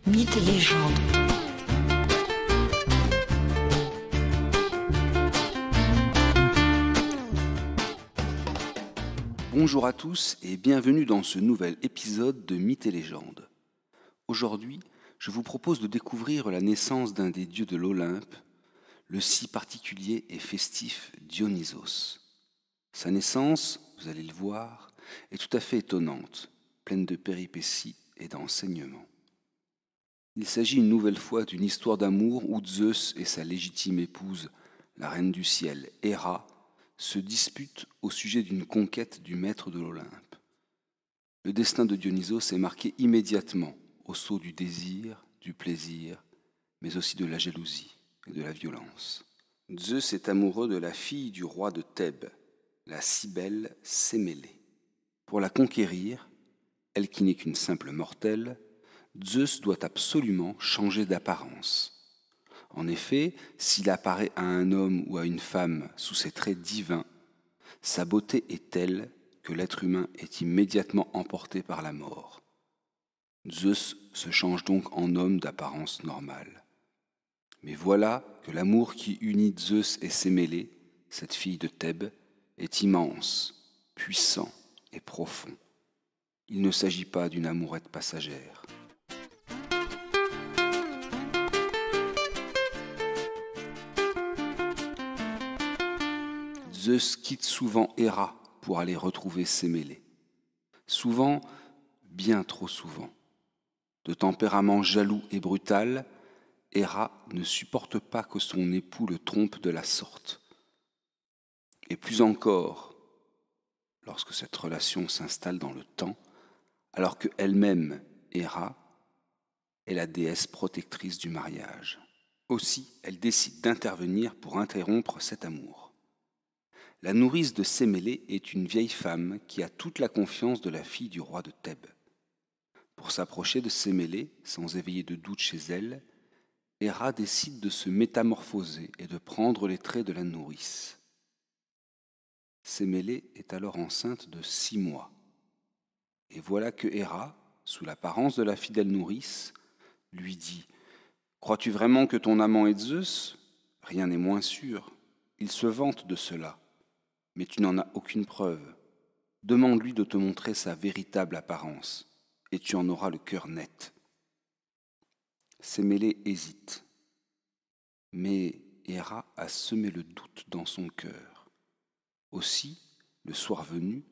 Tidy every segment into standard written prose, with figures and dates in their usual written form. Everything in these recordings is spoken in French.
Mythes et légendes. Bonjour à tous et bienvenue dans ce nouvel épisode de Mythes et légendes. Aujourd'hui, je vous propose de découvrir la naissance d'un des dieux de l'Olympe, le si particulier et festif Dionysos. Sa naissance, vous allez le voir, est tout à fait étonnante, pleine de péripéties et d'enseignements. Il s'agit une nouvelle fois d'une histoire d'amour où Zeus et sa légitime épouse, la reine du ciel, Héra, se disputent au sujet d'une conquête du maître de l'Olympe. Le destin de Dionysos est marqué immédiatement au sceau du désir, du plaisir, mais aussi de la jalousie et de la violence. Zeus est amoureux de la fille du roi de Thèbes, la si belle Sémélé. Pour la conquérir, elle qui n'est qu'une simple mortelle, Zeus doit absolument changer d'apparence. En effet, s'il apparaît à un homme ou à une femme sous ses traits divins, sa beauté est telle que l'être humain est immédiatement emporté par la mort. Zeus se change donc en homme d'apparence normale. Mais voilà que l'amour qui unit Zeus et Sémélé, cette fille de Thèbes, est immense, puissant et profond. Il ne s'agit pas d'une amourette passagère. Zeus quitte souvent Héra pour aller retrouver Sémélé. Souvent, bien trop souvent. De tempérament jaloux et brutal, Héra ne supporte pas que son époux le trompe de la sorte. Et plus encore, lorsque cette relation s'installe dans le temps, alors que elle-même, Héra, est la déesse protectrice du mariage. Aussi, elle décide d'intervenir pour interrompre cet amour. La nourrice de Sémélé est une vieille femme qui a toute la confiance de la fille du roi de Thèbes. Pour s'approcher de Sémélé, sans éveiller de doute chez elle, Héra décide de se métamorphoser et de prendre les traits de la nourrice. Sémélé est alors enceinte de 6 mois. Et voilà que Héra, sous l'apparence de la fidèle nourrice, lui dit « Crois-tu vraiment que ton amant est Zeus ? Rien n'est moins sûr. Il se vante de cela. Mais tu n'en as aucune preuve. Demande-lui de te montrer sa véritable apparence, et tu en auras le cœur net. » Sémélé hésite. Mais Héra a semé le doute dans son cœur. Aussi, le soir venu,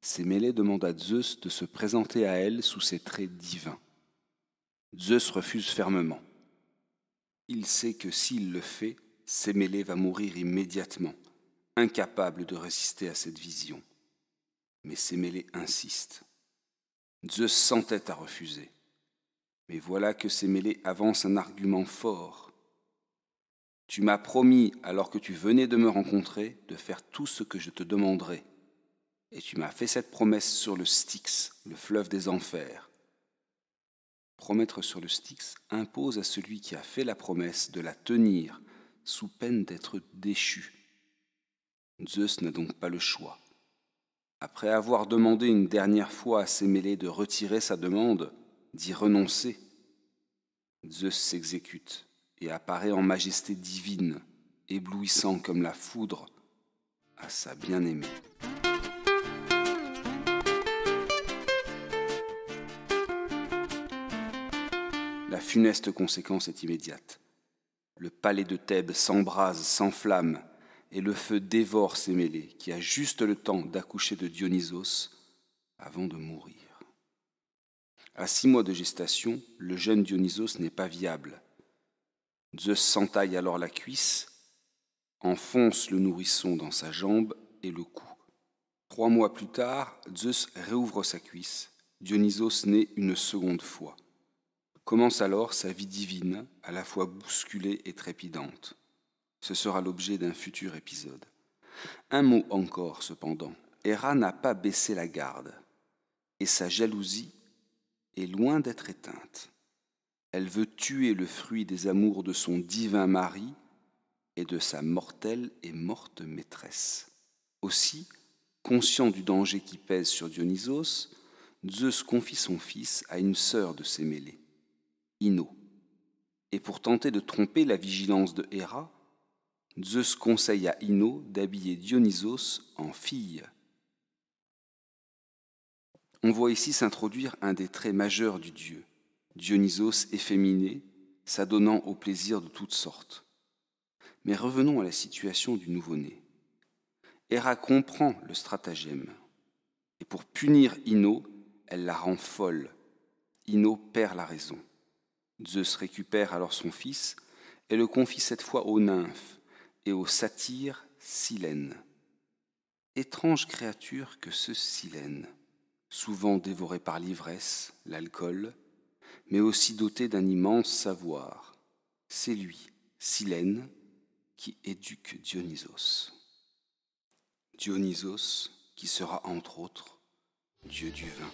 Sémélé demande à Zeus de se présenter à elle sous ses traits divins. Zeus refuse fermement. Il sait que s'il le fait, Sémélé va mourir immédiatement, incapable de résister à cette vision. Mais Sémélé insiste. Zeus s'entête à refuser. Mais voilà que Sémélé avance un argument fort. « Tu m'as promis, alors que tu venais de me rencontrer, de faire tout ce que je te demanderai. Et tu m'as fait cette promesse sur le Styx, le fleuve des enfers. » Promettre sur le Styx impose à celui qui a fait la promesse de la tenir, sous peine d'être déchu. Zeus n'a donc pas le choix. Après avoir demandé une dernière fois à Sémélé de retirer sa demande, d'y renoncer, Zeus s'exécute et apparaît en majesté divine, éblouissant comme la foudre à sa bien-aimée. La funeste conséquence est immédiate. Le palais de Thèbes s'embrase, s'enflamme, et le feu dévore Sémélé, qui a juste le temps d'accoucher de Dionysos avant de mourir. À 6 mois de gestation, le jeune Dionysos n'est pas viable. Zeus s'entaille alors la cuisse, enfonce le nourrisson dans sa jambe et le cou. 3 mois plus tard, Zeus réouvre sa cuisse. Dionysos naît une seconde fois. Commence alors sa vie divine, à la fois bousculée et trépidante. Ce sera l'objet d'un futur épisode. Un mot encore, cependant. Héra n'a pas baissé la garde, et sa jalousie est loin d'être éteinte. Elle veut tuer le fruit des amours de son divin mari et de sa mortelle et morte maîtresse. Aussi, conscient du danger qui pèse sur Dionysos, Zeus confie son fils à une sœur de Sémélé. Ino. Et pour tenter de tromper la vigilance de Héra, Zeus conseille à Ino d'habiller Dionysos en fille. On voit ici s'introduire un des traits majeurs du dieu, Dionysos efféminé, s'adonnant au plaisir de toutes sortes. Mais revenons à la situation du nouveau-né. Héra comprend le stratagème, et pour punir Ino, elle la rend folle. Ino perd la raison. Zeus récupère alors son fils et le confie cette fois aux nymphes et au satyre Silène. Étrange créature que ce Silène, souvent dévoré par l'ivresse, l'alcool, mais aussi doté d'un immense savoir. C'est lui, Silène, qui éduque Dionysos. Dionysos, qui sera entre autres dieu du vin.